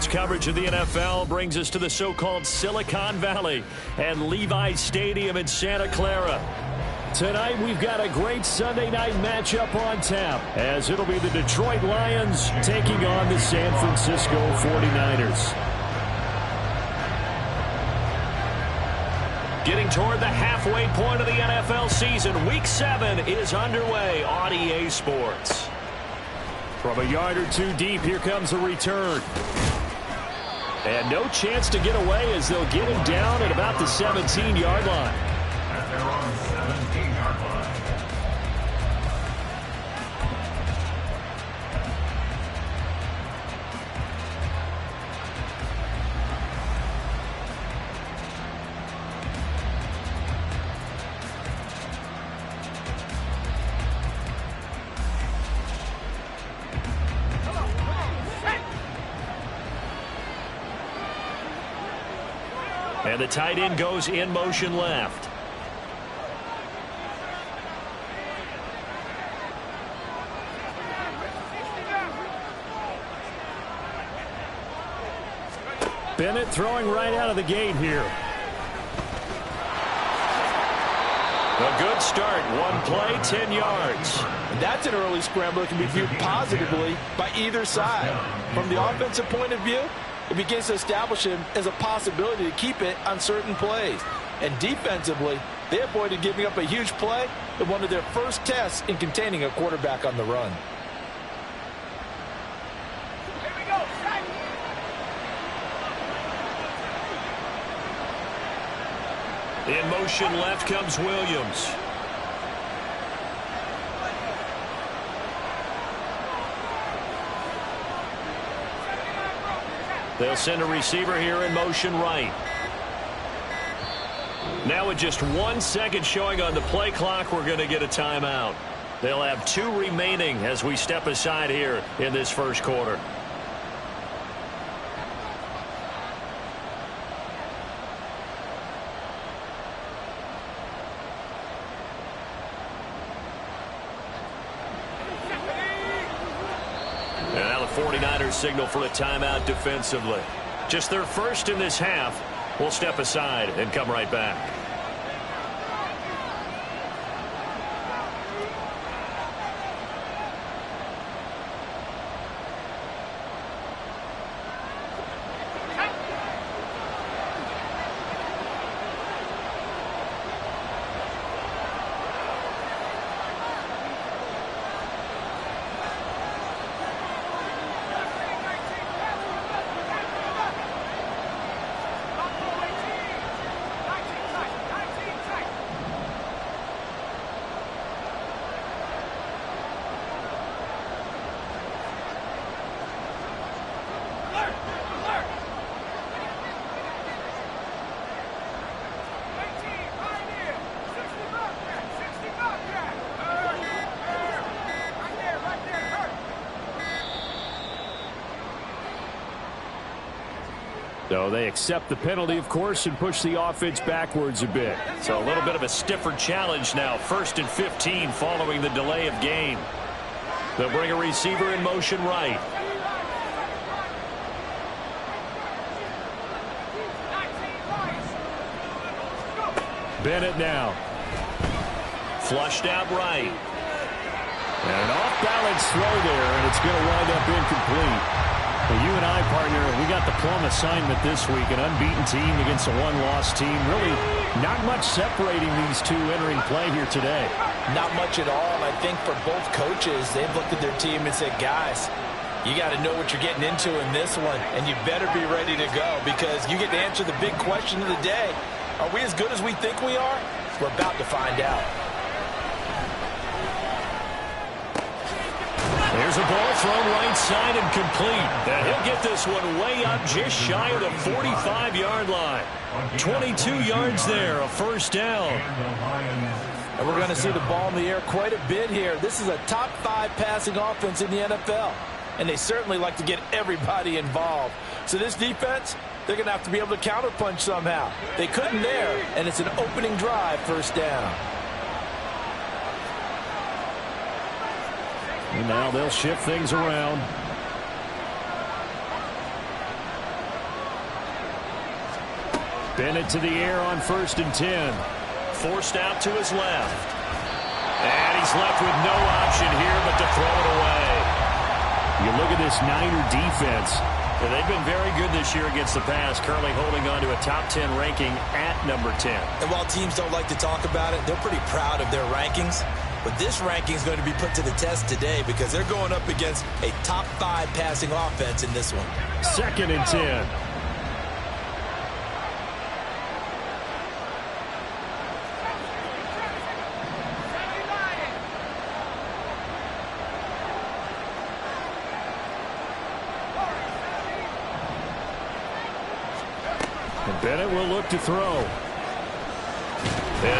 coverage of the NFL brings us to the so-called Silicon Valley and Levi Stadium in Santa Clara. Tonight, we've got a great Sunday night matchup on tap, as it'll be the Detroit Lions taking on the San Francisco 49ers. Getting toward the halfway point of the NFL season, Week 7 is underway on EA Sports. From a yard or two deep, here comes the return. And no chance to get away as they'll get him down at about the 17-yard line. At their own 17-yard line. And the tight end goes in motion left. Bennett throwing right out of the gate here. A good start. One play, 10 yards. And that's an early scramble that can be viewed positively by either side. From the offensive point of view, it begins to establish him as a possibility to keep it on certain plays. And defensively, they avoided giving up a huge play in one of their first tests in containing a quarterback on the run. In motion left comes Williams. They'll send a receiver here in motion right. Now with just 1 second showing on the play clock, we're going to get a timeout. They'll have 2 remaining as we step aside here in this first quarter. And now the 49ers signal for a timeout defensively. Just their first in this half. We'll step aside and come right back. So they accept the penalty, of course, and push the offense backwards a bit. So a little bit of a stiffer challenge now. 1st and 15 following the delay of game. They'll bring a receiver in motion right. Bennett now. Flushed out right. And an off-balance throw there, and it's going to wind up incomplete. Well, you and I, partner, we got the plum assignment this week. An unbeaten team against a one-loss team. Really not much separating these two entering play here today. Not much at all. And I think for both coaches, they've looked at their team and said, guys, you got to know what you're getting into in this one, and you better be ready to go because you get to answer the big question of the day. Are we as good as we think we are? We're about to find out. There's a ball thrown right side and complete. And he'll get this one way up just shy of the 45-yard line. 22 yards there, a first down. And we're going to see the ball in the air quite a bit here. This is a top 5 passing offense in the NFL. And they certainly like to get everybody involved. So this defense, they're going to have to be able to counterpunch somehow. They couldn't there, and it's an opening drive, first down. And now they'll shift things around. Bennett to the air on 1st and 10. Forced out to his left. And he's left with no option here but to throw it away. You look at this Niner defense. And they've been very good this year against the pass, currently holding on to a top 10 ranking at number 10. And while teams don't like to talk about it, they're pretty proud of their rankings. But this ranking is going to be put to the test today because they're going up against a top 5 passing offense in this one. 2nd and 10. Bennett will look to throw. And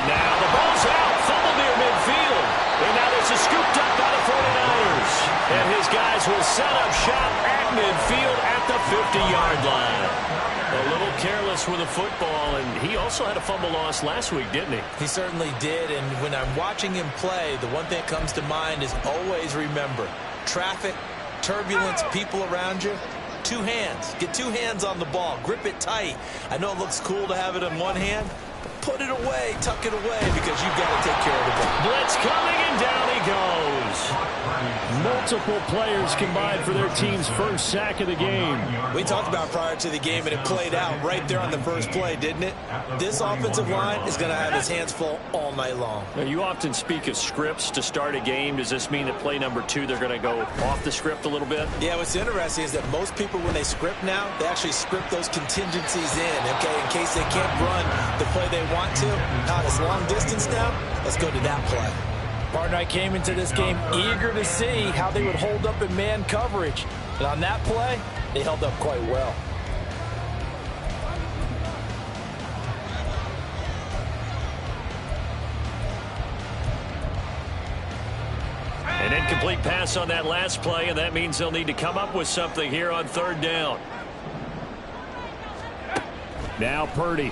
now the ball's out. Fumble near midfield. And now this is scooped up by the 49ers. And his guys will set up shop at midfield at the 50-yard line. A little careless with the football, and he also had a fumble loss last week, didn't he? He certainly did, and when I'm watching him play, the one thing that comes to mind is always remember, traffic, turbulence, people around you. 2 hands. Get 2 hands on the ball. Grip it tight. I know it looks cool to have it in one hand, but put it away, tuck it away, because you've got to take care of the ball. Blitz coming, and down he goes. Multiple players combined for their team's first sack of the game. We talked about prior to the game, and it played out right there on the first play, didn't it? This offensive line is going to have his hands full all night long. Now, you often speak of scripts to start a game. Does this mean that play number 2, they're going to go off the script a little bit? Yeah, what's interesting is that most people, when they script now, they actually script those contingencies in, okay, in case they can't run the play they want to. Now, it's long distance now. Let's go to that play. Partner, I came into this game eager to see how they would hold up in man coverage. And on that play, they held up quite well. An incomplete pass on that last play, and that means they'll need to come up with something here on 3rd down. Now Purdy.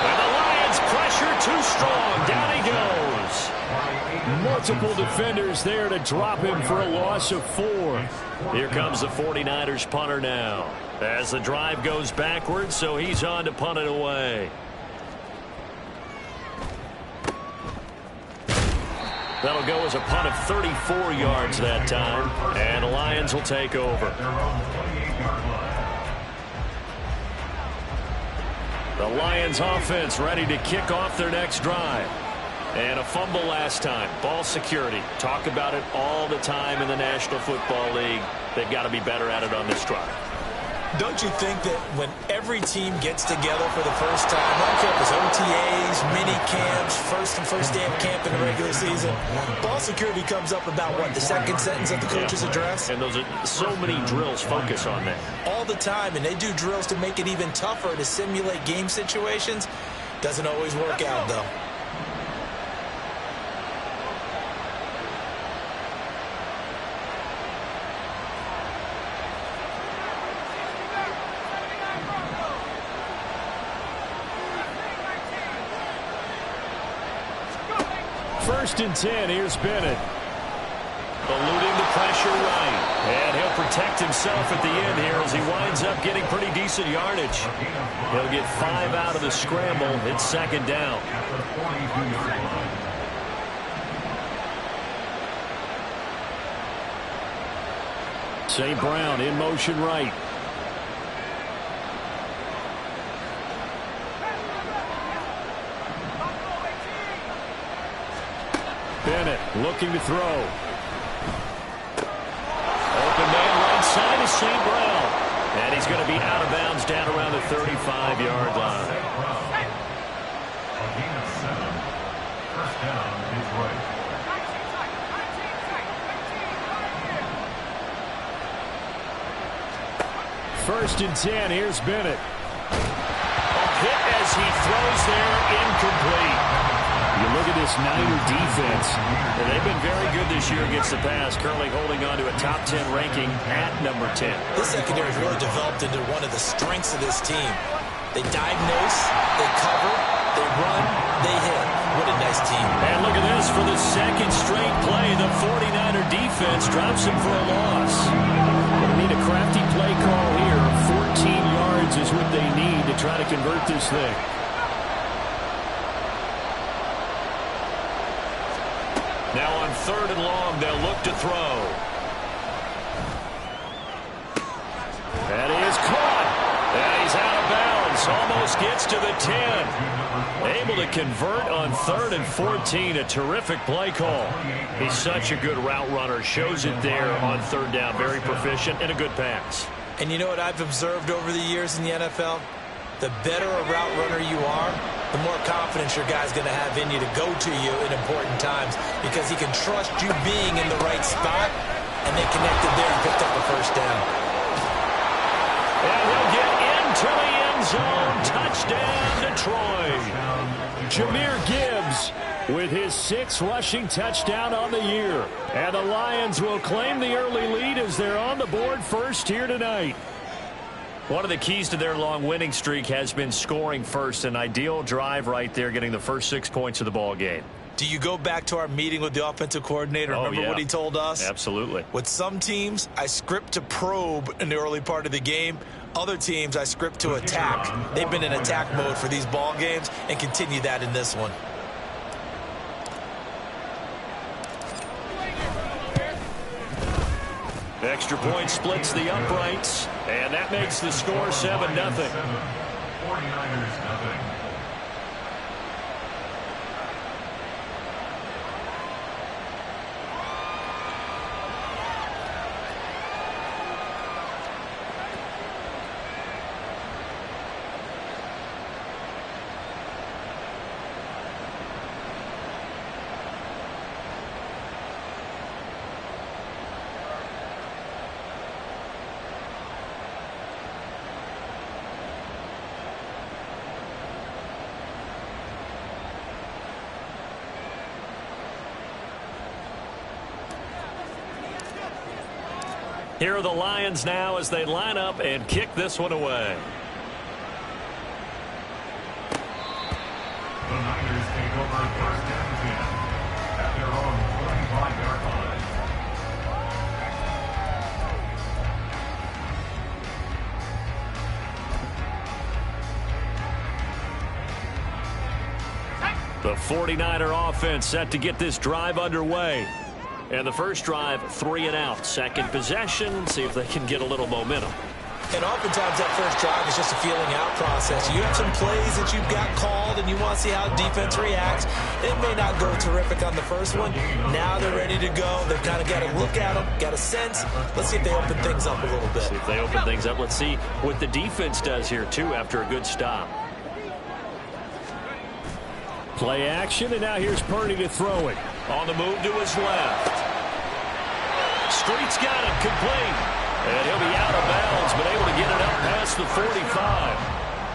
And the Lions pressure too strong. Down he goes. Multiple defenders there to drop him for a loss of 4. Here comes the 49ers punter now. As the drive goes backwards, so he's on to punt it away. That'll go as a punt of 34 yards that time. And the Lions will take over. The Lions offense ready to kick off their next drive. And a fumble last time. Ball security. Talk about it all the time in the National Football League. They've got to be better at it on this drive. Don't you think that when every team gets together for the first time, I don't care if it's OTAs, mini camps, first day of camp in the regular season, ball security comes up about, what, the second sentence of the coach's address? And those are so many drills focus on that. All the time, and they do drills to make it even tougher to simulate game situations. Doesn't always work out, though. First and 10, here's Bennett. Eluding the pressure right. And he'll protect himself at the end here as he winds up getting pretty decent yardage. He'll get 5 out of the scramble. It's 2nd down. St. Brown in motion right. Bennett looking to throw. Open man right side is St. Brown. And he's going to be out of bounds down around the 35-yard line. First down, Detroit. First and 10, here's Bennett. A hit as he throws there, incomplete. You look at this Niner defense, and they've been very good this year against the pass, currently holding on to a top 10 ranking at number 10. This secondary has really developed into one of the strengths of this team. They diagnose, they cover, they run, they hit. What a nice team. And look at this for the second straight play. The 49er defense drops him for a loss. They need a crafty play call here. 14 yards is what they need. convert this thing. Now on 3rd and long, they'll look to throw. That is caught. And he's out of bounds. Almost gets to the 10. Able to convert on 3rd and 14. A terrific play call. He's such a good route runner. Shows it there on 3rd down. Very proficient and a good pass. And you know what I've observed over the years in the NFL? The better a route runner you are, the more confidence your guy's going to have in you to go to you in important times because he can trust you being in the right spot, and they connected there and picked up a first down. And he'll get into the end zone. Touchdown, Detroit. Jahmyr Gibbs with his 6th rushing touchdown on the year. And the Lions will claim the early lead as they're on the board first here tonight. One of the keys to their long winning streak has been scoring first. An ideal drive right there, getting the first 6 points of the ball game. Do you go back to our meeting with the offensive coordinator? Remember what he told us? Absolutely. With some teams, I script to probe in the early part of the game. Other teams, I script to attack. They've been in attack mode for these ball games and continue that in this one. Extra point splits the uprights, and that makes the score 7-0. 49ers nothing. Here are the Lions now as they line up and kick this one away. The Niners take over 1st and 10 at their own 45-yard line. The 49er offense set to get this drive underway. And the first drive, 3 and out. Second possession, see if they can get a little momentum. And oftentimes that first drive is just a feeling out process. You have some plays that you've got called and you want to see how defense reacts. It may not go terrific on the first one. Now they're ready to go. They've kind of got to look at them, got a sense. Let's see if they open things up a little bit. See if they open things up. Let's see what the defense does here, too, after a good stop. Play action, and now here's Purdy to throw it. On the move to his left. Street's got it, complete. And he'll be out of bounds, but able to get it up past the 45.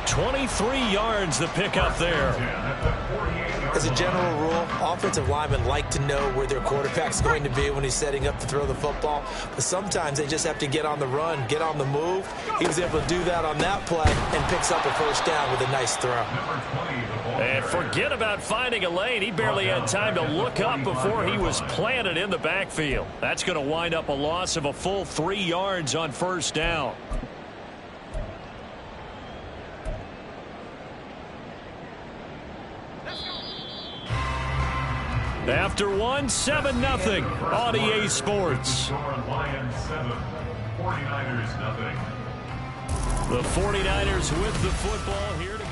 23 yards the pickup there. As a general rule, offensive linemen like to know where their quarterback's going to be when he's setting up to throw the football. But sometimes they just have to get on the run, get on the move. He was able to do that on that play and picks up a first down with a nice throw. And forget about finding a lane. He barely had time to look up before he was planted in the backfield. That's going to wind up a loss of a full 3 yards on first down. After one, 7-0 on EA Sports. Lions 7, 49ers nothing. The 49ers with the football here to be.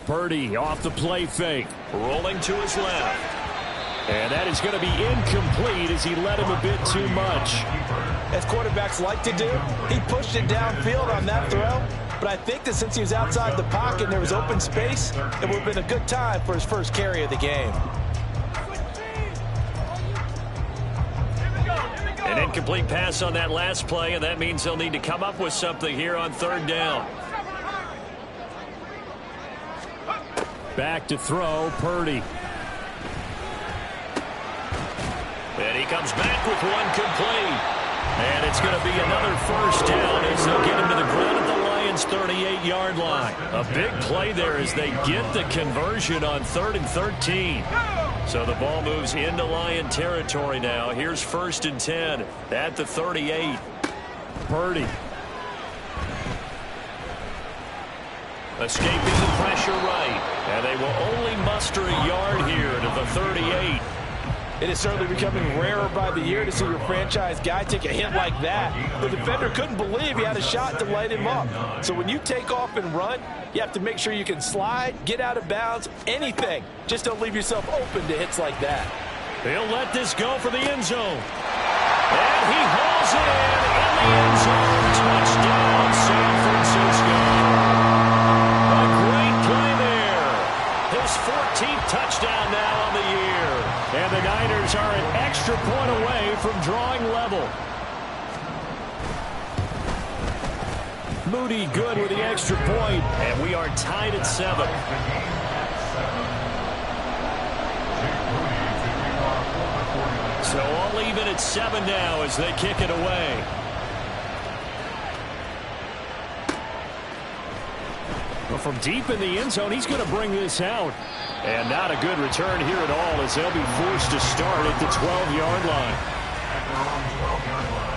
Purdy off the play fake, rolling to his left. And that is going to be incomplete as he led him a bit too much. As quarterbacks like to do, he pushed it downfield on that throw. But I think that since he was outside the pocket and there was open space, it would have been a good time for his first carry of the game. An incomplete pass on that last play, and that means they'll need to come up with something here on third down. Back to throw, Purdy. And he comes back with one complete. And it's going to be another first down as they'll get him to the ground at the line Lions' 38-yard line. A big play there as they get the conversion on 3rd and 13. So the ball moves into Lion territory now. Here's 1st and 10 at the 38. Purdy. Escaping the pressure right. And they will only muster a yard here to the 38. It is certainly becoming rarer by the year to see your franchise guy take a hit like that. The defender couldn't believe he had a shot to light him up. So when you take off and run, you have to make sure you can slide, get out of bounds, anything. Just don't leave yourself open to hits like that. He'll let this go for the end zone. And he hauls it in the end zone. Touchdown, San Francisco. A great play there. His 14th touchdown now on the year. And the Niners are an extra point away from drawing level. Moody good with the extra point. And we are tied at 7. So all even at 7 now as they kick it away. Well, from deep in the end zone, he's going to bring this out. And not a good return here at all as they'll be forced to start at the 12-yard line. At their own 12-yard line.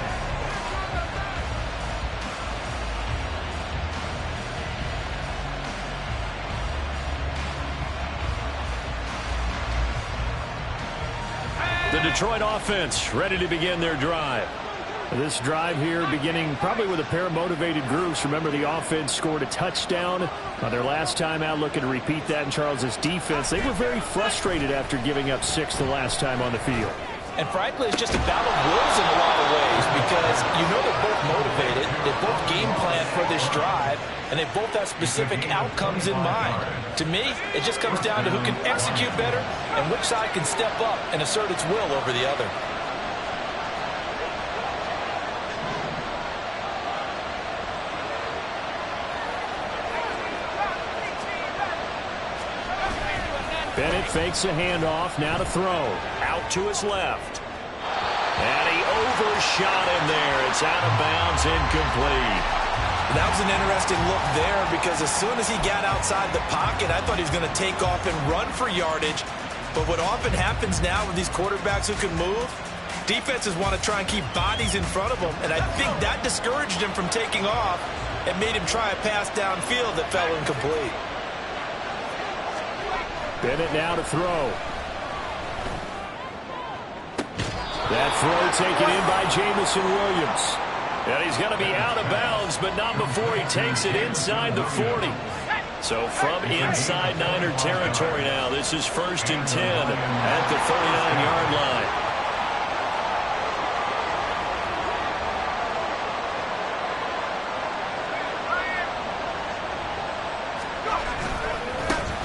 The Detroit offense ready to begin their drive. This drive here beginning probably with a pair of motivated groups. Remember, the offense scored a touchdown on their last time out, looking to repeat that in Charles' defense. They were very frustrated after giving up 6 the last time on the field. And frankly, it's just a battle of wills in a lot of ways because you know they're both motivated, they both game plan for this drive, and they both have specific outcomes in mind. To me, it just comes down to who can execute better and which side can step up and assert its will over the other. Bennett fakes a handoff, now to throw. Out to his left. And he overshot him there. It's out of bounds, incomplete. That was an interesting look there because as soon as he got outside the pocket, I thought he was going to take off and run for yardage. But what often happens now with these quarterbacks who can move, defenses want to try and keep bodies in front of them. And I think that discouraged him from taking off and made him try a pass downfield that fell incomplete. Bennett now to throw. That throw taken in by Jamison Williams. And he's going to be out of bounds, but not before he takes it inside the 40. So from inside Niner territory now, this is 1st and 10 at the 39-yard line.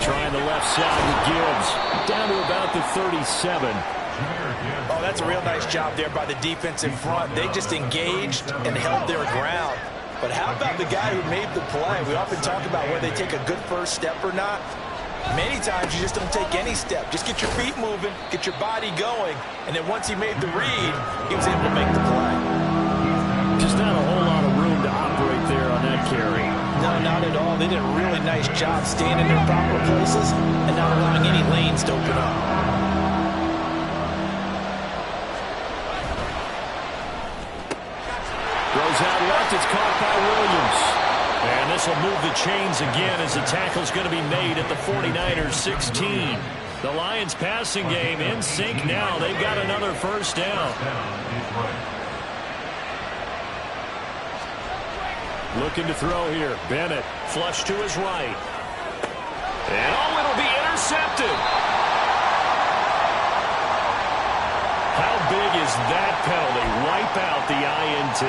Trying the left side with Gibbs. Down to about the 37. Oh, that's a real nice job there by the defense in front. They just engaged and held their ground. But how about the guy who made the play? We often talk about whether they take a good first step or not. Many times you just don't take any step. Just get your feet moving, get your body going, and then once he made the read, he was able to make the play. Just not a whole lot of room to operate there on that carry. No, not at all. They did a really nice job staying in their proper places and not allowing any lanes to open up. Goes out left. It's caught by Williams. And this will move the chains again as the tackle's going to be made at the 49ers 16. The Lions passing game in sync now. They've got another first down. Looking to throw here. Bennett flush to his right. And oh, it'll be intercepted. How big is that penalty? Wipe out the INT.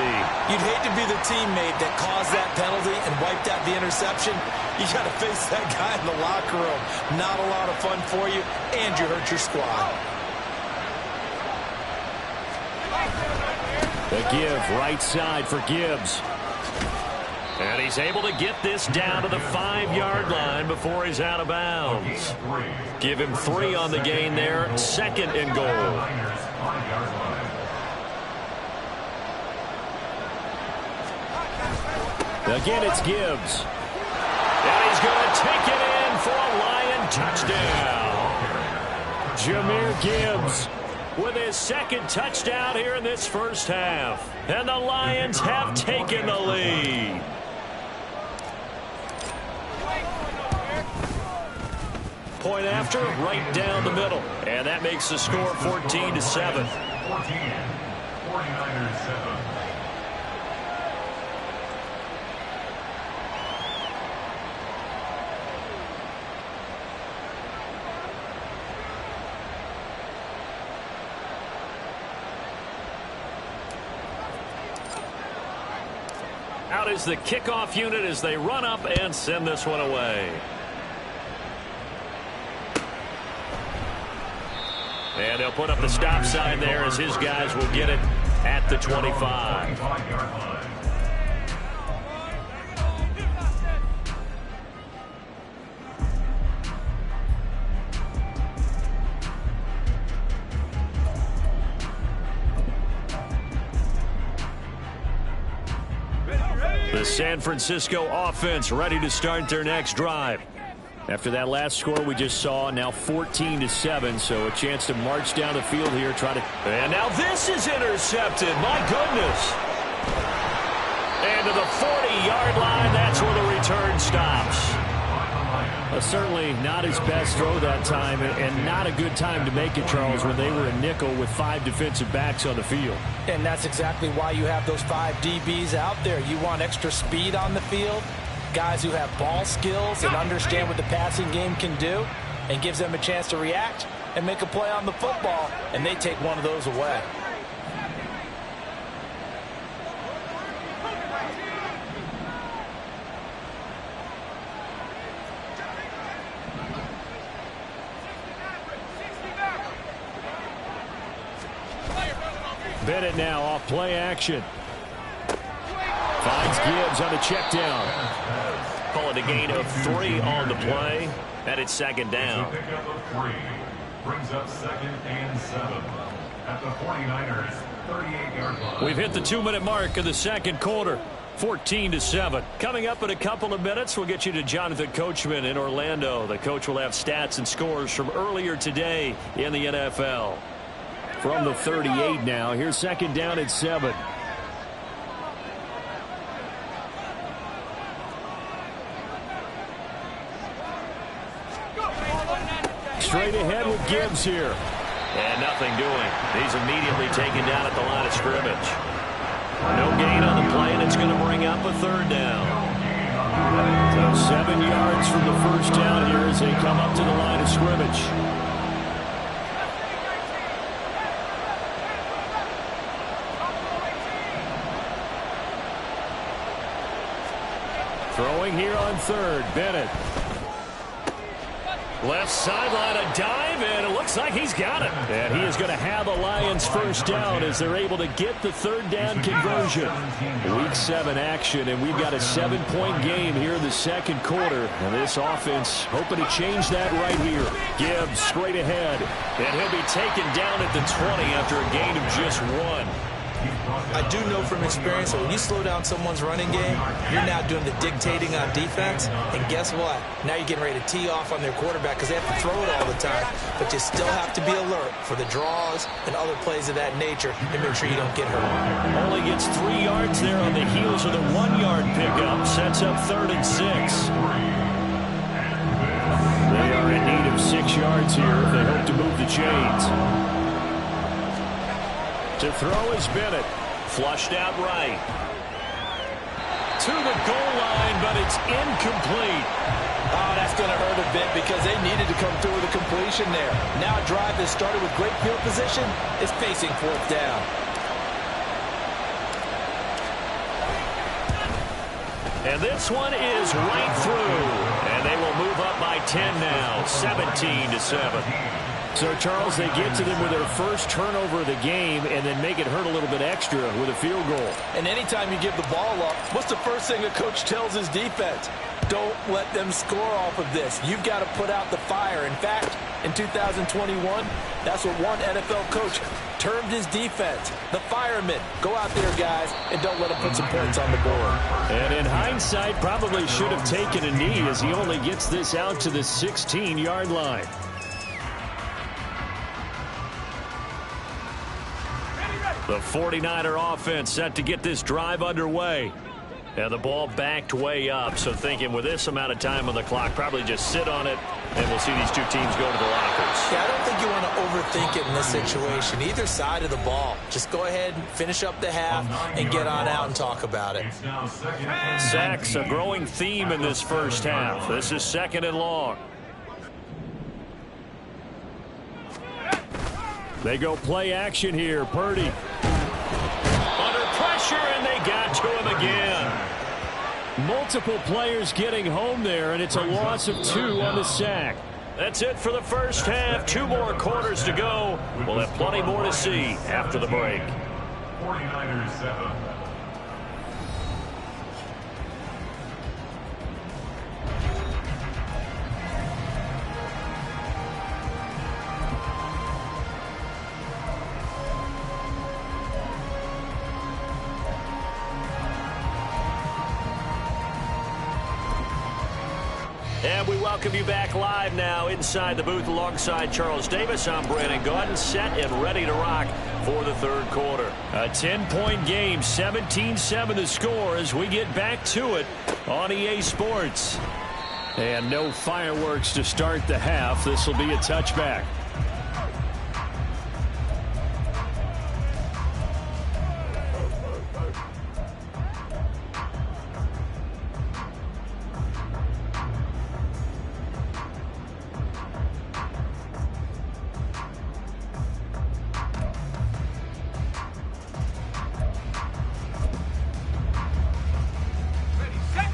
You'd hate to be the teammate that caused that penalty and wiped out the interception. You got to face that guy in the locker room. Not a lot of fun for you, and you hurt your squad. The give right side for Gibbs. And he's able to get this down to the 5-yard line before he's out of bounds. Give him 3 on the gain there. 2nd and goal. Again, it's Gibbs. And he's going to take it in for a Lion touchdown. Jahmyr Gibbs with his second touchdown here in this first half. And the Lions have taken the lead. Point after, right down the middle. And that makes the score 14-7. 14, 49ers 7. Out is the kickoff unit as they run up and send this one away. And they'll put up the stop sign there as his guys will get it at the 25. The San Francisco offense ready to start their next drive. After that last score we just saw, now 14-7, so a chance to march down the field here, try to... And now this is intercepted, my goodness. And to the 40-yard line, that's where the return stops. Certainly not his best throw that time, and not a good time to make it, Charles, when they were a nickel with 5 defensive backs on the field. And that's exactly why you have those 5 DBs out there. You want extra speed on the field, guys who have ball skills and understand what the passing game can do, and gives them a chance to react and make a play on the football, and they take one of those away. Bennett now off play action. Finds Gibbs on a check down. Call it a gain of 3 on the play. And it's second down. It's a pickup of 3. Brings up 2nd and 7. At the 49ers, 38-yard line. We've hit the 2-minute mark of the second quarter. 14-7. Coming up in a couple of minutes, we'll get you to Jonathan Coachman in Orlando. The coach will have stats and scores from earlier today in the NFL. From the 38 now. Here's second down at 7. Straight ahead with Gibbs here. And nothing doing. He's immediately taken down at the line of scrimmage. No gain on the play, and it's going to bring up a 3rd down. So 7 yards from the first down here as they come up to the line of scrimmage. Throwing here on 3rd, Bennett. Left sideline, a dive, and it looks like he's got it. And he is going to have a Lions first down as they're able to get the 3rd down conversion. Week 7 action, and we've got a 7-point game here in the second quarter. And this offense hoping to change that right here. Gibbs straight ahead, and he'll be taken down at the 20 after a gain of just 1. I do know from experience that when you slow down someone's running game, you're now doing the dictating on defense. And guess what? Now you're getting ready to tee off on their quarterback because they have to throw it all the time. But you still have to be alert for the draws and other plays of that nature and make sure you don't get hurt. Only gets 3 yards there on the heels of the 1-yard pickup. Sets up 3rd and 6. They are in need of 6 yards here if they hope to move the chains. To throw is Bennett. Flushed out right. To the goal line, but it's incomplete. Oh, that's going to hurt a bit because they needed to come through with a completion there. Now a drive that started with great field position is facing 4th down. And this one is right through. And they will move up by 10 now, 17-7. So, Charles, they get to them with their first turnover of the game and then make it hurt a little bit extra with a field goal. And anytime you give the ball up, what's the first thing a coach tells his defense? Don't let them score off of this. You've got to put out the fire. In fact, in 2021, that's what one NFL coach termed his defense, the firemen. Go out there, guys, and don't let them put some points on the board. And in hindsight, probably should have taken a knee as he only gets this out to the 16-yard line. The 49er offense set to get this drive underway. And the ball backed way up, so thinking with this amount of time on the clock, probably just sit on it, and we'll see these two teams go to the lockers. Yeah, I don't think you want to overthink it in this situation. Either side of the ball. Just go ahead and finish up the half and get on out and talk about it. Sacks, a growing theme in this first half. This is 2nd and long. They go play action here. Purdy. Under pressure, and they got to him again. Multiple players getting home there, and it's a loss of 2 on the sack. That's it for the first half. 2 more quarters to go. We'll have plenty more to see after the break. 49ers 7. And we welcome you back live now inside the booth alongside Charles Davis. I'm Brandon Gaudin, set and ready to rock for the third quarter. A 10-point game, 17-7 the score as we get back to it on EA Sports. And no fireworks to start the half. This will be a touchback.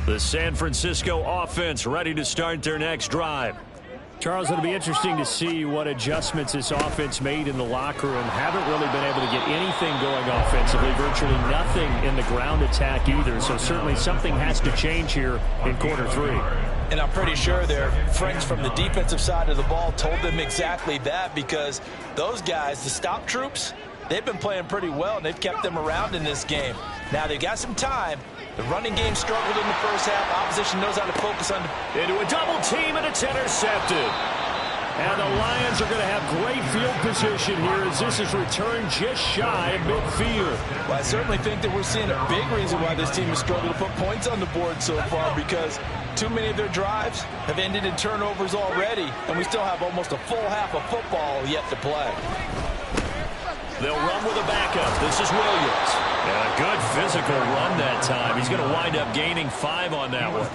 The San Francisco offense ready to start their next drive. Charles, it'll be interesting to see what adjustments this offense made in the locker room. Haven't really been able to get anything going offensively, virtually nothing in the ground attack either. So certainly something has to change here in quarter 3. And I'm pretty sure their friends from the defensive side of the ball told them exactly that, because those guys, the stop troops, they've been playing pretty well, and they've kept them around in this game. Now they've got some time. The running game struggled in the first half. Opposition knows how to focus on into a double team, and it's intercepted. And the Lions are going to have great field position here as this is returned just shy of midfield. Well, I certainly think that we're seeing a big reason why this team has struggled to put points on the board so far, because too many of their drives have ended in turnovers already, and we still have almost a full half of football yet to play. They'll run with a backup. This is Williams. And a good physical run that time. He's going to wind up gaining 5 on that one.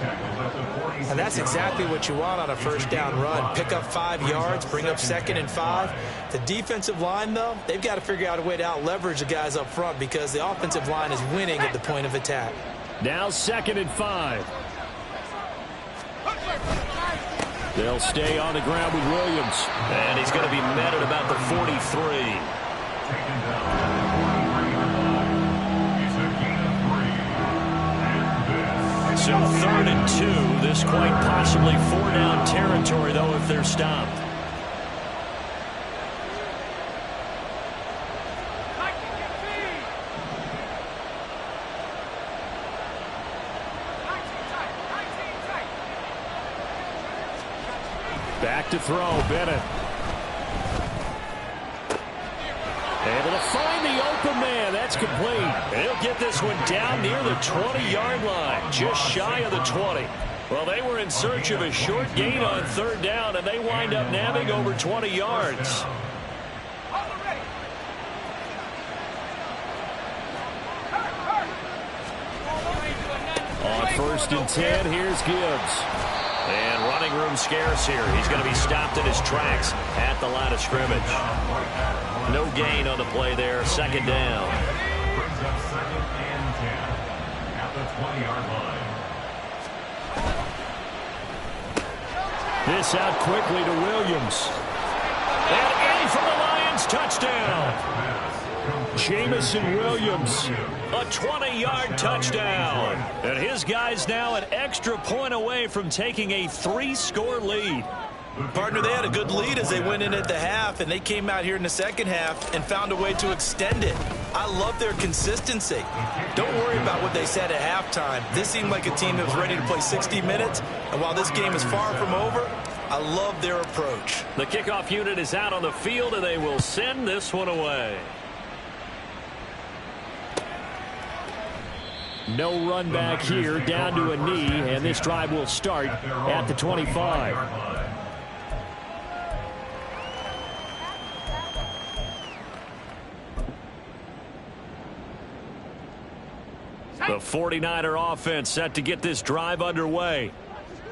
And that's exactly what you want on a first down run. Pick up 5 yards, bring up 2nd and 5. The defensive line, though, they've got to figure out a way to out-leverage the guys up front, because the offensive line is winning at the point of attack. Now 2nd and 5. They'll stay on the ground with Williams. And he's going to be met at about the 43. So 3rd and 2. This quite possibly 4-down territory, though, if they're stopped. Back to throw, Bennett. Able to find the open man. That's complete. He'll get this one down near the 20-yard line, just shy of the 20. Well, they were in search of a short gain on 3rd down, and they wind up nabbing over 20 yards. On 1st and 10, here's Gibbs. And running room scarce here. He's going to be stopped in his tracks at the line of scrimmage. No gain on the play there. 2nd down. Brings up 2nd and 10 at the 20-yard line. This out quickly to Williams. And in from the Lions, touchdown. Jamison Williams. A 20-yard touchdown. And his guys now an extra point away from taking a 3-score lead. Partner, they had a good lead as they went in at the half, and they came out here in the second half and found a way to extend it. I love their consistency. Don't worry about what they said at halftime. This seemed like a team that was ready to play 60 minutes, and while this game is far from over, I love their approach. The kickoff unit is out on the field, and they will send this one away. No run back here, down to a knee, and this drive will start at the 25. The 49er offense set to get this drive underway.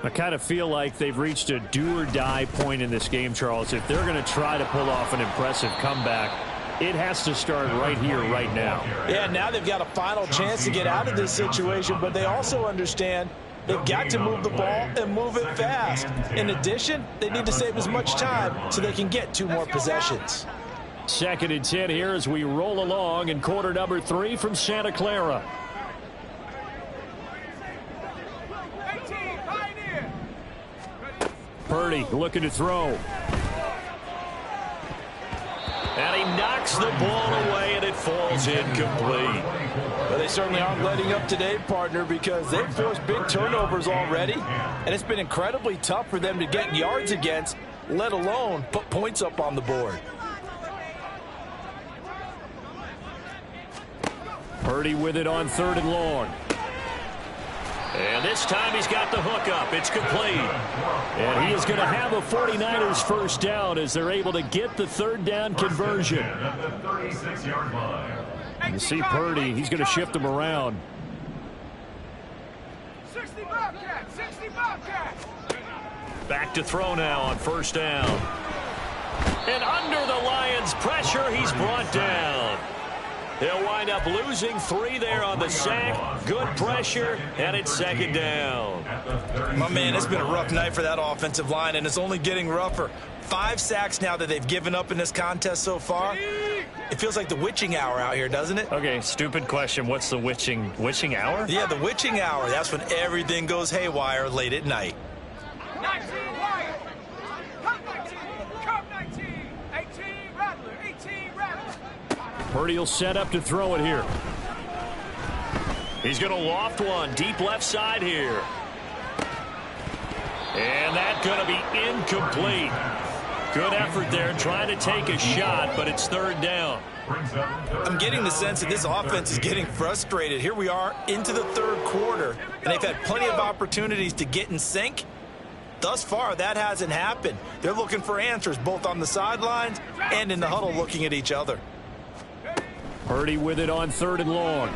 I kind of feel like they've reached a do-or-die point in this game, Charles. If they're going to try to pull off an impressive comeback, it has to start right here, right now. Yeah, now they've got a final chance to get out of this situation, but they also understand they've got to move the ball and move it fast. In addition, they need to save as much time so they can get 2 more possessions. 2nd and 10 here as we roll along in quarter number 3 from Santa Clara. Purdy looking to throw. And he knocks the ball away, and it falls incomplete. Well, they certainly aren't letting up today, partner, because they've forced big turnovers already, and it's been incredibly tough for them to get yards against, let alone put points up on the board. Purdy with it on 3rd and long. And this time he's got the hook up. It's complete. And he is going to have a 49ers first down as they're able to get the 3rd down conversion. You see Purdy, he's going to shift them around. 60 Bobcat, 60 Bobcat. Back to throw now on 1st down. And under the Lions' pressure, he's brought down. They'll wind up losing 3 there on the sack. Good pressure, and it's 2nd down. My man, it's been a rough night for that offensive line, and it's only getting rougher. 5 sacks now that they've given up in this contest so far. It feels like the witching hour out here, doesn't it? Okay, stupid question. What's the witching hour? Yeah, the witching hour. That's when everything goes haywire late at night. 19 Wyatt. Come 19. Come 19. 18 Rattler. 18 Rattler. Purdy will set up to throw it here. He's going to loft one deep left side here. And that's going to be incomplete. Good effort there trying to take a shot, but it's 3rd down. I'm getting the sense that this offense is getting frustrated. Here we are into the 3rd quarter, and they've had plenty of opportunities to get in sync. Thus far, that hasn't happened. They're looking for answers both on the sidelines and in the huddle looking at each other. Purdy with it on 3rd and long.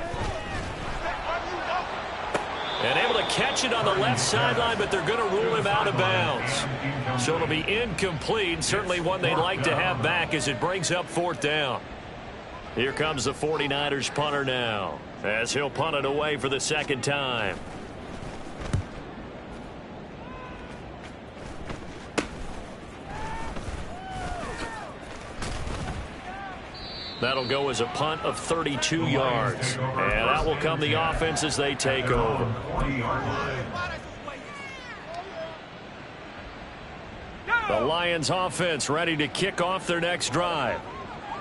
And able to catch it on the left sideline, but they're going to rule him out of bounds. So it'll be incomplete. Certainly one they'd like to have back as it brings up 4th down. Here comes the 49ers punter now, as he'll punt it away for the 2nd time. That'll go as a punt of 32 yards. And that will come the offense as they take over. The Lions offense ready to kick off their next drive.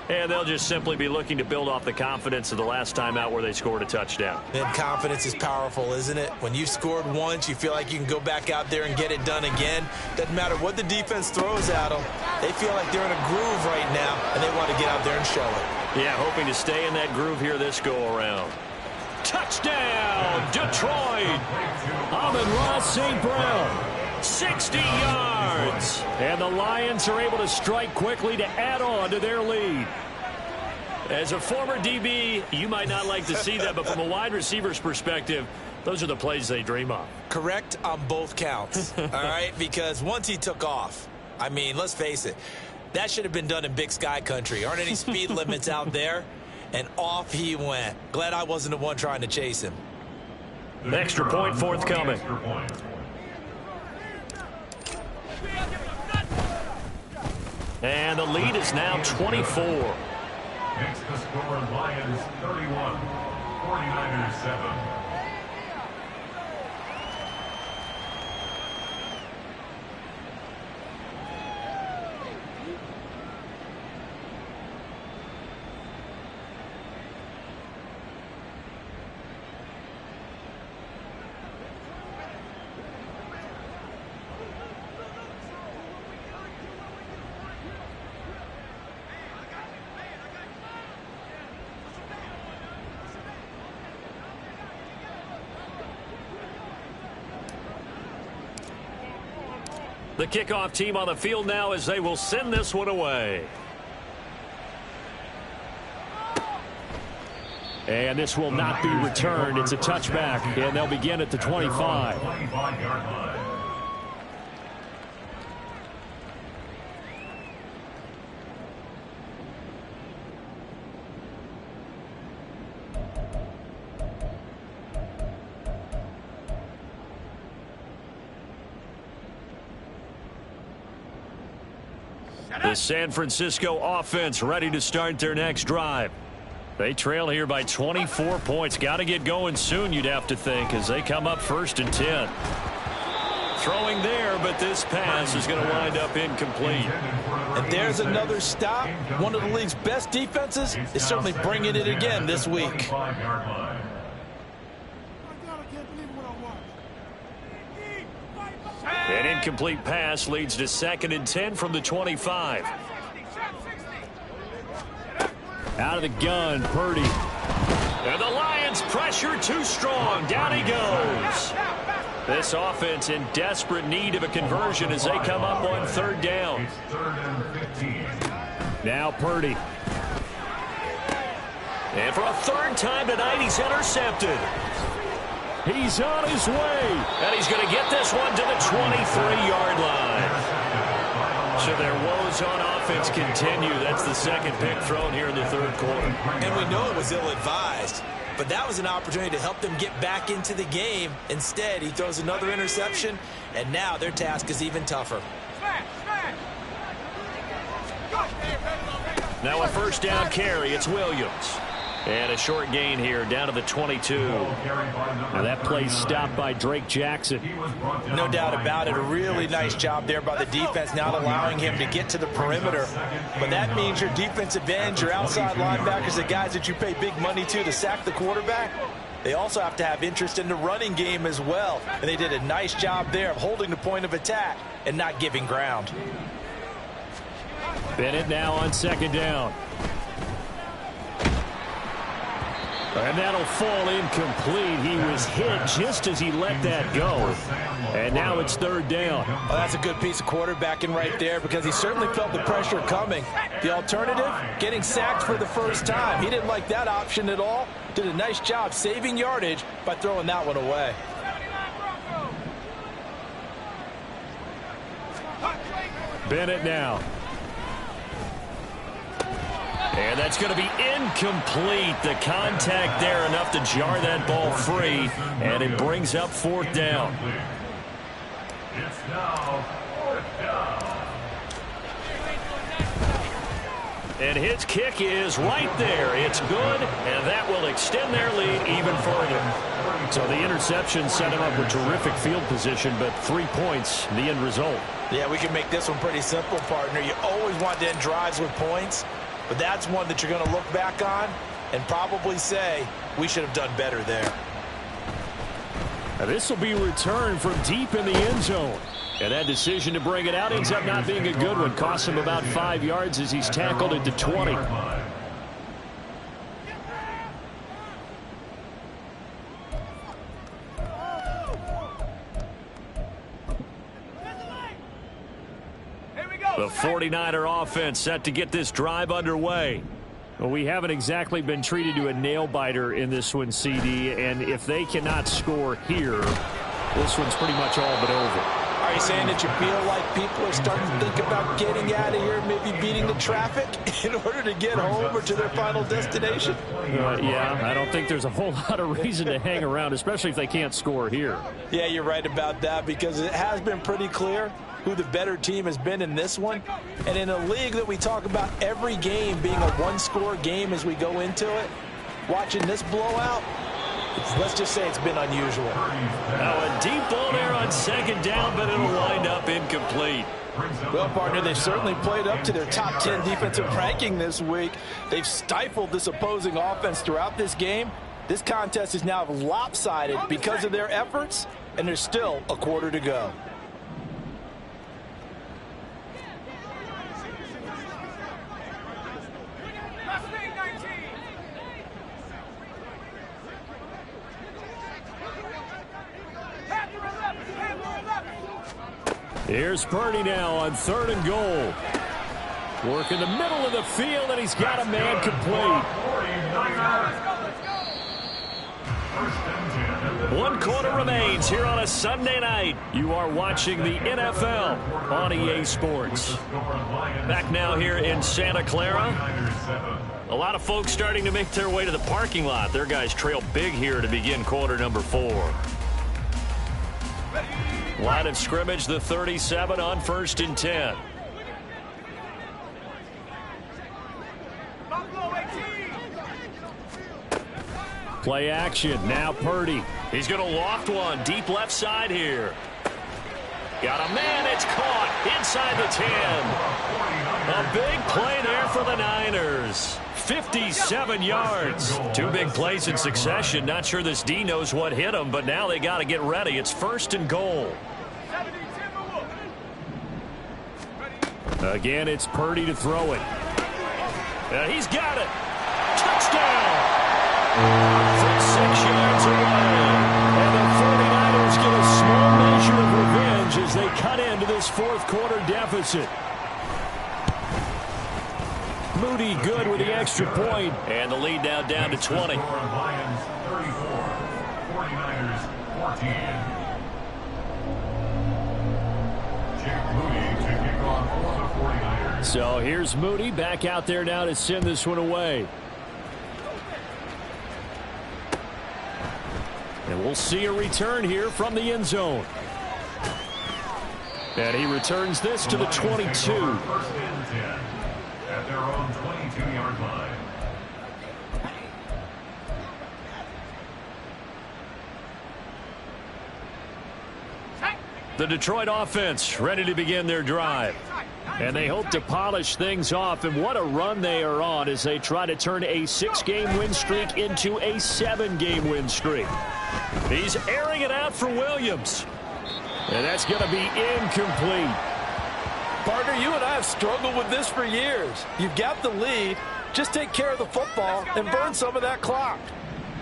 And they'll just simply be looking to build off the confidence of the last time out where they scored a touchdown. And confidence is powerful, isn't it? When you've scored once, you feel like you can go back out there and get it done again. Doesn't matter what the defense throws at them. They feel like they're in a groove right now, and they want to get out there and show it. Yeah, hoping to stay in that groove here this go-around. Touchdown, Detroit! Amon-Ra St. Brown. 60 yards. And the Lions are able to strike quickly to add on to their lead. As a former DB, you might not like to see that, but from a wide receiver's perspective, those are the plays they dream of. Correct on both counts, all right? Because once he took off, I mean, let's face it, that should have been done in Big Sky country. Aren't any speed limits out there? And off he went. Glad I wasn't the one trying to chase him. Extra point forthcoming. And the lead is now 24. Makes the score Lions 31, 49ers 7. The kickoff team on the field now as they will send this one away. And this will not be returned. It's a touchback, and they'll begin at the 25. 25-yard line. The San Francisco offense ready to start their next drive. They trail here by 24 points. Got to get going soon, you'd have to think, as they come up 1st and 10. Throwing there, but this pass is going to wind up incomplete. And there's another stop. One of the league's best defenses is certainly bringing it again this week. An incomplete pass leads to 2nd and 10 from the 25. Out of the gun, Purdy. And the Lions pressure too strong. Down he goes. This offense in desperate need of a conversion as they come up on 3rd down. It's 3rd and 15. Now Purdy. And for a 3rd time tonight, he's intercepted. He's on his way. And he's going to get this one to the 23-yard line. So their woes on offense continue. That's the 2nd pick thrown here in the 3rd quarter. And we know it was ill-advised, but that was an opportunity to help them get back into the game. Instead, he throws another interception, and now their task is even tougher. Now a 1st down carry. It's Williams. And a short gain here down to the 22. Now that play stopped by Drake Jackson. No doubt about it. A really nice job there by the defense, not allowing him to get to the perimeter. But that means your defensive ends, your outside linebackers, the guys that you pay big money to sack the quarterback, they also have to have interest in the running game as well. And they did a nice job there of holding the point of attack and not giving ground. Bennett now on 2nd down. And that'll fall incomplete. He was hit just as he let that go. And now it's 3rd down. Oh, that's a good piece of quarterbacking right there because he certainly felt the pressure coming. The alternative, getting sacked for the 1st time. He didn't like that option at all. Did a nice job saving yardage by throwing that one away. Bennett now. And that's going to be incomplete. The contact there enough to jar that ball free. And it brings up 4th down. It's now 4th down. And his kick is right there. It's good, and that will extend their lead even further. So the interception set him up with terrific field position, but 3 points, the end result. Yeah, we can make this one pretty simple, partner. You always want to end drives with points. But that's one that you're going to look back on and probably say, we should have done better there. Now this will be returned from deep in the end zone. And that decision to bring it out ends up not being a good one. Costs him about 5 yards as he's tackled at the 20. The 49er offense set to get this drive underway. Well, we haven't exactly been treated to a nail-biter in this one, CD, and if they cannot score here, this one's pretty much all but over. Are you saying that you feel like people are starting to think about getting out of here, maybe beating the traffic in order to get home or to their final destination? Yeah, I don't think there's a whole lot of reason to hang around, especially if they can't score here. Yeah, you're right about that because it has been pretty clear who the better team has been in this one. And in a league that we talk about every game being a one-score game as we go into it, watching this blowout, let's just say it's been unusual. Now a deep ball there on second down, but it'll wind up incomplete. Well, partner, they've certainly played up to their top 10 defensive ranking this week. They've stifled this opposing offense throughout this game. This contest is now lopsided because of their efforts, and there's still a quarter to go. Here's Purdy now on 3rd and goal. Work in the middle of the field, and he's got a man complete. 1 quarter remains here on a Sunday night. You are watching the NFL on EA Sports. Back now here in Santa Clara. A lot of folks starting to make their way to the parking lot. Their guys trail big here to begin quarter number 4. Line of scrimmage, the 37 on 1st and 10. Play action. Now Purdy. He's going to loft one deep left side here. Got a man. It's caught inside the 10. A big play there for the Niners. 57 yards. 2 big plays in succession. Not sure this D knows what hit him, but now they got to get ready. It's 1st and goal. Again, it's Purdy to throw it. He's got it. Touchdown. From 6 yards away. And the 49ers get a small measure of revenge as they cut into this 4th quarter deficit. Moody good with the extra point. And the lead now down to 20. Lions 34, 49ers 14. Jake Moody to kick off for the 49ers. So here's Moody back out there now to send this one away. And we'll see a return here from the end zone. And he returns this to the 22. 1st and 10 at their own 22-yard line. The Detroit offense ready to begin their drive. And they hope to polish things off. And what a run they are on as they try to turn a 6-game win streak into a 7-game win streak. He's airing it out for Williams. And that's going to be incomplete. Partner, you and I have struggled with this for years. You've got the lead. Just take care of the football and burn some of that clock.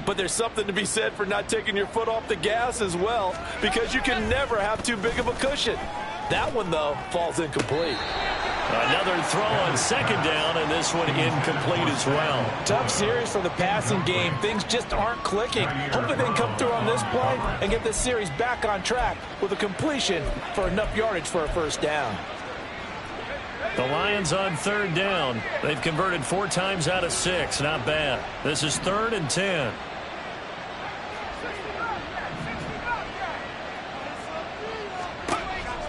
But there's something to be said for not taking your foot off the gas as well, because you can never have too big of a cushion. That one, though, falls incomplete. Another throw on 2nd down, and this one incomplete as well. Tough series for the passing game. Things just aren't clicking. Hopefully they can come through on this play and get this series back on track with a completion for enough yardage for a 1st down. The Lions on 3rd down. They've converted 4 times out of 6. Not bad. This is 3rd and 10.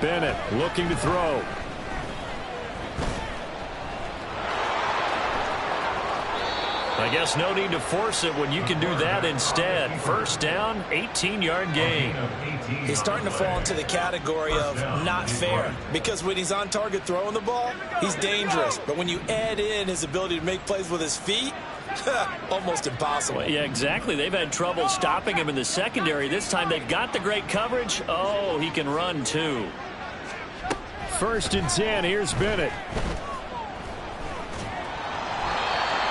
Bennett looking to throw. I guess no need to force it when you can do that instead. 1st down, 18-yard gain. He's starting to fall into the category of not fair, because when he's on target throwing the ball, he's dangerous. But when you add in his ability to make plays with his feet, almost impossible. Well, yeah, exactly. They've had trouble stopping him in the secondary. This time they've got the great coverage. Oh, he can run too. 1st and 10. Here's Bennett.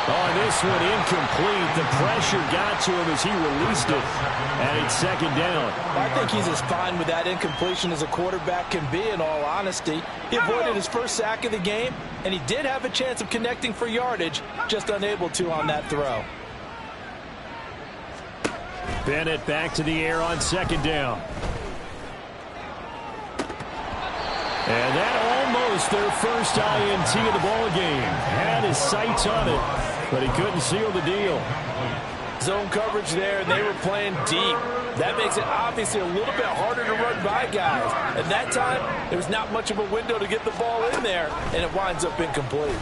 On this one, incomplete. The pressure got to him as he released it. And it's 2nd down. I think he's as fine with that incompletion as a quarterback can be, in all honesty. He avoided his 1st sack of the game, and he did have a chance of connecting for yardage, just unable to on that throw. Bennett back to the air on 2nd down. And that almost their first INT of the ball game. Had his sights on it, but he couldn't seal the deal. Zone coverage there, and they were playing deep. That makes it obviously a little bit harder to run by guys. At that time, there was not much of a window to get the ball in there, and it winds up incomplete.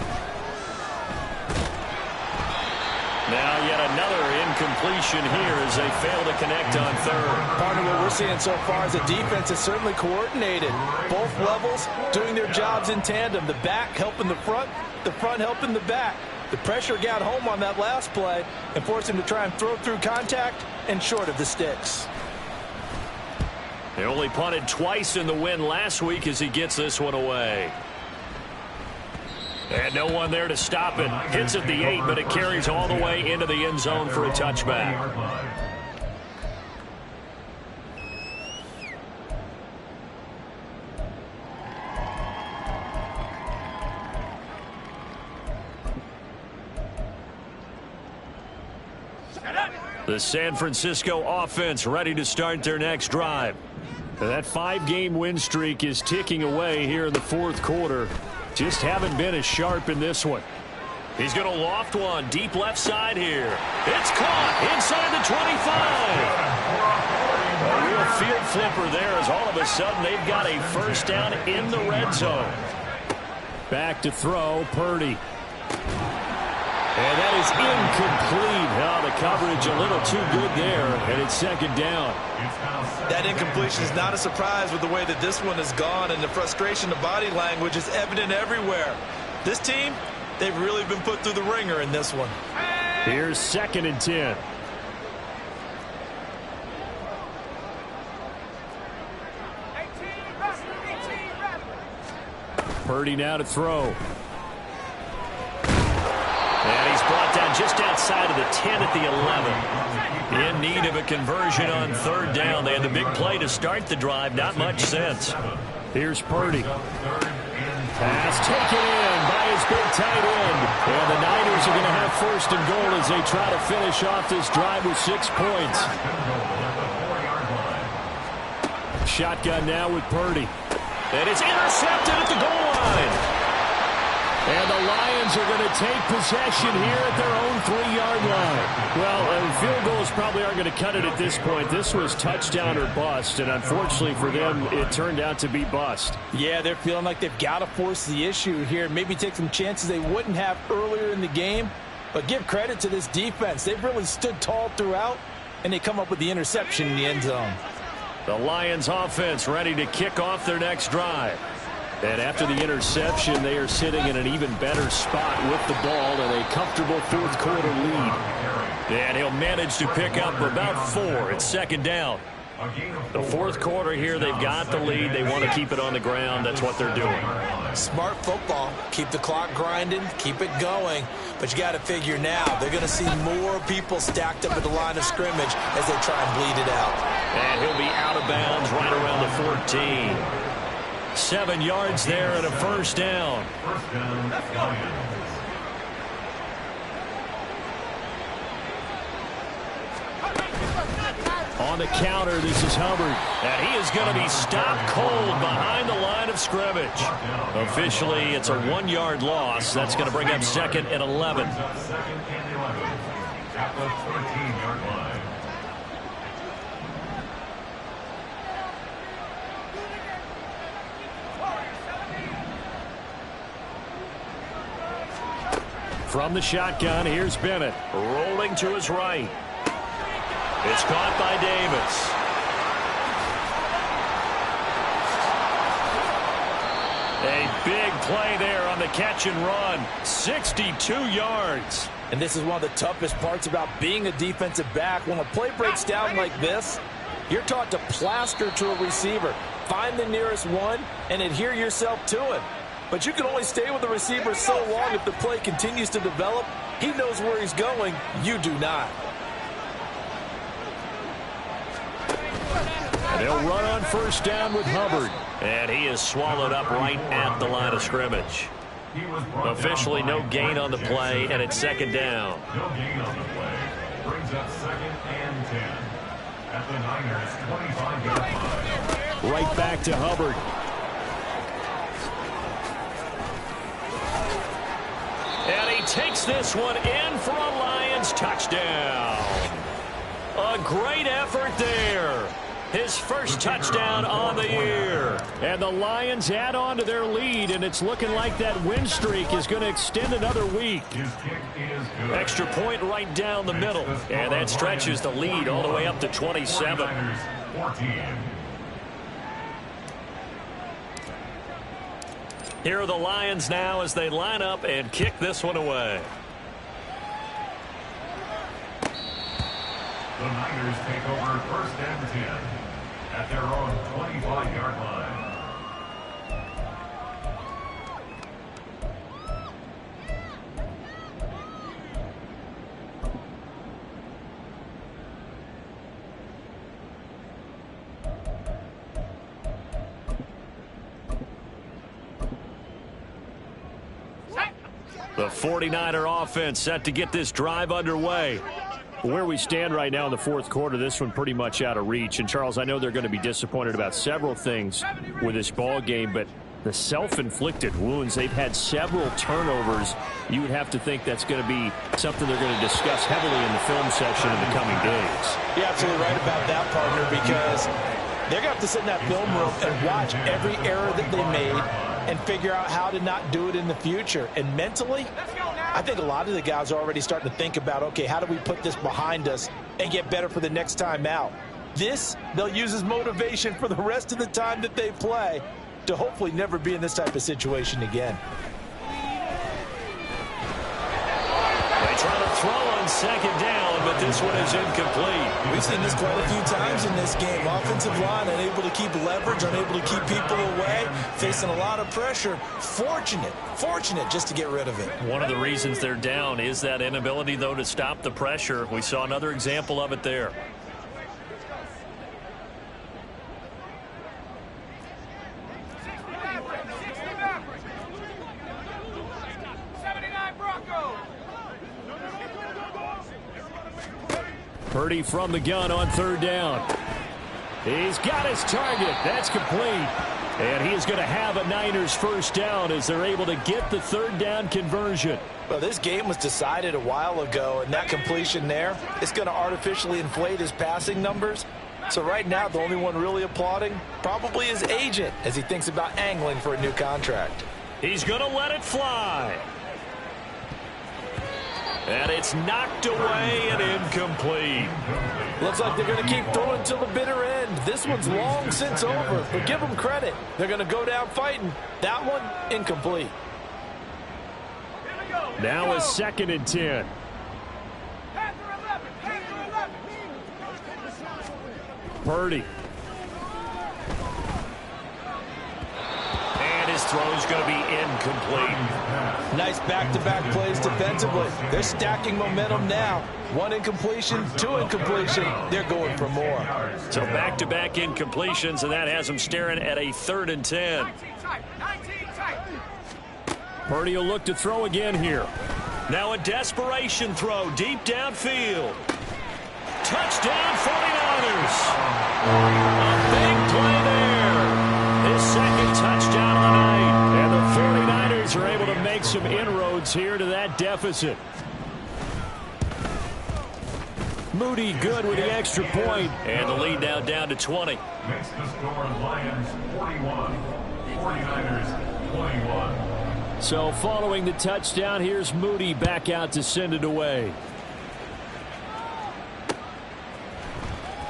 Now yet another incompletion here as they fail to connect on third. Part of what we're seeing so far is the defense is certainly coordinated. Both levels doing their jobs in tandem. The back helping the front helping the back. The pressure got home on that last play and forced him to try and throw through contact and short of the sticks. They only punted twice in the win last week as he gets this one away. And no one there to stop it. Hits at the 8, but it carries all the way into the end zone for a touchback. The San Francisco offense ready to start their next drive. That 5-game win streak is ticking away here in the fourth quarter. Just haven't been as sharp in this one. He's going to loft one deep left side here. It's caught inside the 25. A real field flipper there as all of a sudden they've got a first down in the red zone. Back to throw, Purdy. And that is incomplete. Oh, the coverage a little too good there, and it's second down. That incompletion is not a surprise with the way that this one has gone, and the frustration of body language is evident everywhere. This team, they've really been put through the ringer in this one. Here's 2nd and 10. Purdy now to throw. And he's brought down just outside of the 10 at the 11. In need of a conversion on third down. They had the big play to start the drive. Not much sense. Here's Purdy. Pass taken in by his big tight end. And the Niners are going to have 1st and goal as they try to finish off this drive with 6 points. Shotgun now with Purdy. And it's intercepted at the goal line. And the Lions are going to take possession here at their own 3-yard line. Well, field goals probably aren't going to cut it at this point. This was touchdown or bust, and unfortunately for them, it turned out to be bust. Yeah, they're feeling like they've got to force the issue here, maybe take some chances they wouldn't have earlier in the game. But give credit to this defense. They've really stood tall throughout, and they come up with the interception in the end zone. The Lions offense ready to kick off their next drive. And after the interception, they are sitting in an even better spot with the ball and a comfortable fourth quarter lead. And he'll manage to pick up about 4. It's 2nd down. The fourth quarter here, they've got the lead. They want to keep it on the ground. That's what they're doing. Smart football. Keep the clock grinding. Keep it going. But you got to figure now, they're going to see more people stacked up at the line of scrimmage as they try and bleed it out. And he'll be out of bounds right around the 14. 7 yards there and a first down. On the counter, this is Hubbard. And he is going to be stopped cold behind the line of scrimmage. Officially, it's a 1-yard loss. That's going to bring up 2nd and 11. At the 13-yard line. From the shotgun, here's Bennett. Rolling to his right. It's caught by Davis. A big play there on the catch and run. 62 yards. And this is one of the toughest parts about being a defensive back. When a play breaks down like this, you're taught to plaster to a receiver. Find the nearest one and adhere yourself to it. But you can only stay with the receiver so long if the play continues to develop. He knows where he's going. You do not. And they'll run on first down with Hubbard. And he is swallowed up right at the line of scrimmage. Officially no gain on the play, and it's 2nd down. No gain on the play. Brings up 2nd and 10. At the Niners' 25-yard line. Right back to Hubbard. And he takes this one in for a Lions touchdown. A great effort there. His first touchdown on the year. And the Lions add on to their lead, and it's looking like that win streak is going to extend another week. Extra point right down the middle, and that stretches the lead all the way up to 27. Here are the Lions now as they line up and kick this one away. The Niners take over first and 10 at their own 25-yard line. The 49er offense set to get this drive underway. Where we stand right now in the fourth quarter, this one pretty much out of reach. And, Charles, I know they're going to be disappointed about several things with this ball game, but the self-inflicted wounds, they've had several turnovers. You would have to think that's going to be something they're going to discuss heavily in the film session in the coming days. You're absolutely right about that, partner, because they're going to have to sit in that film room and watch every error that they made and figure out how to not do it in the future. And mentally, I think a lot of the guys are already starting to think about, okay, how do we put this behind us and get better for the next time out? This, they'll use as motivation for the rest of the time that they play to hopefully never be in this type of situation again. They try to throw on second down, but this one is incomplete. We've seen this quite a few times in this game. Offensive line unable to keep leverage, unable to keep people away, facing a lot of pressure. Fortunate just to get rid of it. One of the reasons they're down is that inability, though, to stop the pressure. We saw another example of it there. Purdy from the gun on third down. He's got his target. That's complete. And he is going to have a Niners first down as they're able to get the third down conversion. Well, this game was decided a while ago, and that completion there is going to artificially inflate his passing numbers. So right now, the only one really applauding probably his agent as he thinks about angling for a new contract. He's going to let it fly. And it's knocked away and incomplete. Looks like they're going to keep throwing till the bitter end. This one's long since over, but give them credit. They're going to go down fighting. That one, incomplete. Now a second and 10. Purdy. And his throw's going to be incomplete. Nice back-to-back plays defensively. They're stacking momentum now. One incompletion, two incompletion. They're going for more. So back-to-back incompletions, and that has them staring at a 3rd and 10. Purdy will look to throw again here. Now a desperation throw deep downfield. Touchdown 49ers. A big play there. His second touchdown of the night. And the 49ers are able to make some inroads here to that deficit. Moody good with the extra point. And the lead now down to 20. Makes the score Lions 41, 49ers 21. So following the touchdown, here's Moody back out to send it away.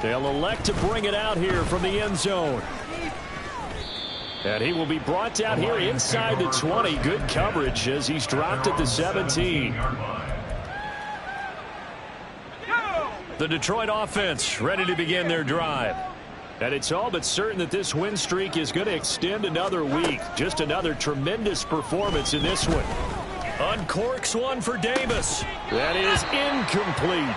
They'll elect to bring it out here from the end zone. And he will be brought down here inside the 20. Good coverage as he's dropped at the 17. The Detroit offense ready to begin their drive. And it's all but certain that this win streak is going to extend another week. Just another tremendous performance in this one. Uncorks one for Davis. That is incomplete.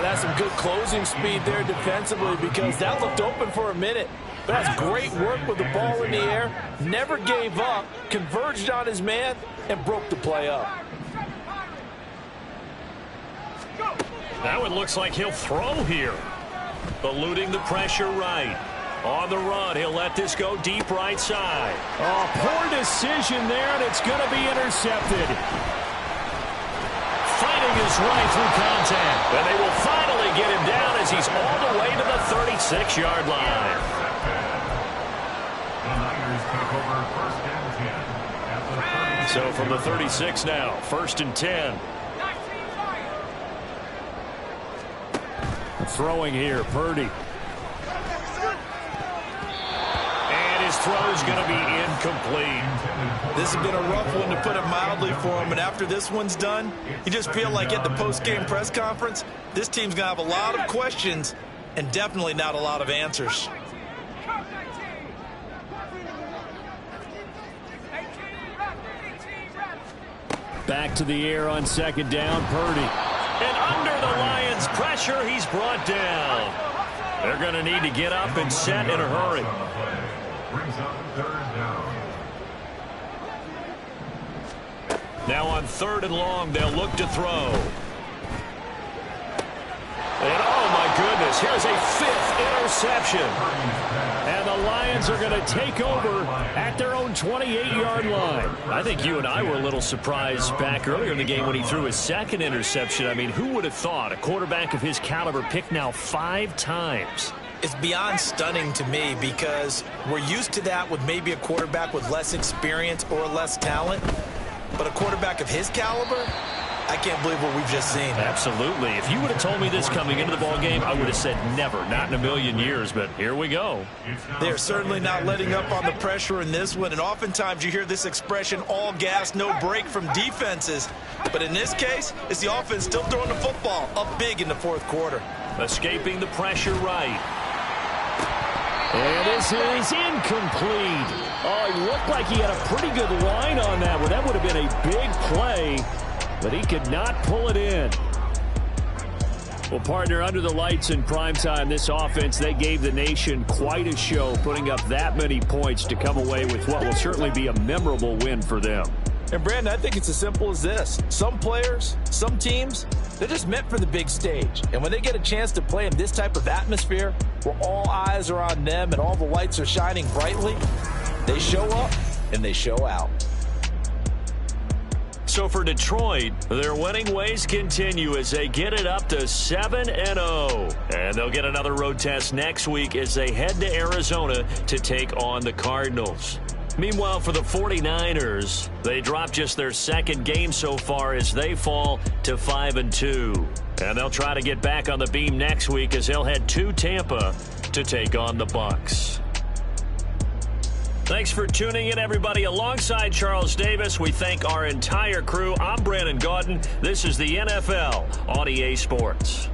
That's some good closing speed there defensively because that looked open for a minute. But that's great work with the ball in the air. Never gave up, converged on his man, and broke the play up. That one looks like he'll throw here. Eluding the pressure right. On the run, he'll let this go deep right side. Oh, poor decision there, and it's going to be intercepted. his way through contact. And they will finally get him down as he's all the way to the 36-yard line. The Niners take over 1st and 10 at the 36. So from the 36 now, 1st and 10. Throwing here, Purdy. And his throw's going to be incomplete. This has been a rough one, to put it mildly, for him. And after this one's done, you just feel like at the post-game press conference, this team's going to have a lot of questions and definitely not a lot of answers. Back to the air on 2nd down, Purdy. And under the Lions' pressure, he's brought down. They're going to need to get up and set in a hurry. Brings up 3rd down. Now on 3rd and long, they'll look to throw. And oh my goodness, here's a 5th interception. And the Lions are going to take over at their own 28-yard line. I think you and I were a little surprised back earlier in the game when he threw his 2nd interception. I mean, who would have thought a quarterback of his caliber picked now 5 times? It's beyond stunning to me, because we're used to that with maybe a quarterback with less experience or less talent. But a quarterback of his caliber, I can't believe what we've just seen. Absolutely. If you would have told me this coming into the ballgame, I would have said never, not in a million years, but here we go. They're certainly not letting up on the pressure in this one, and oftentimes you hear this expression, all gas, no break, from defenses. But in this case, it's the offense still throwing the football up big in the 4th quarter. Escaping the pressure right. And this is incomplete. Oh, he looked like he had a pretty good line on that one. That would have been a big play, but he could not pull it in. Well, partner, under the lights in primetime, this offense, they gave the nation quite a show, putting up that many points to come away with what will certainly be a memorable win for them. And, Brandon, I think it's as simple as this. Some players, some teams, they're just meant for the big stage. And when they get a chance to play in this type of atmosphere, where all eyes are on them and all the lights are shining brightly, they show up and they show out. So for Detroit, their winning ways continue as they get it up to 7-0. And they'll get another road test next week as they head to Arizona to take on the Cardinals. Meanwhile, for the 49ers, they dropped just their 2nd game so far as they fall to 5-2. And they'll try to get back on the beam next week as they'll head to Tampa to take on the Bucs. Thanks for tuning in, everybody. Alongside Charles Davis, we thank our entire crew. I'm Brandon Gaudin. This is the NFL on EA Sports.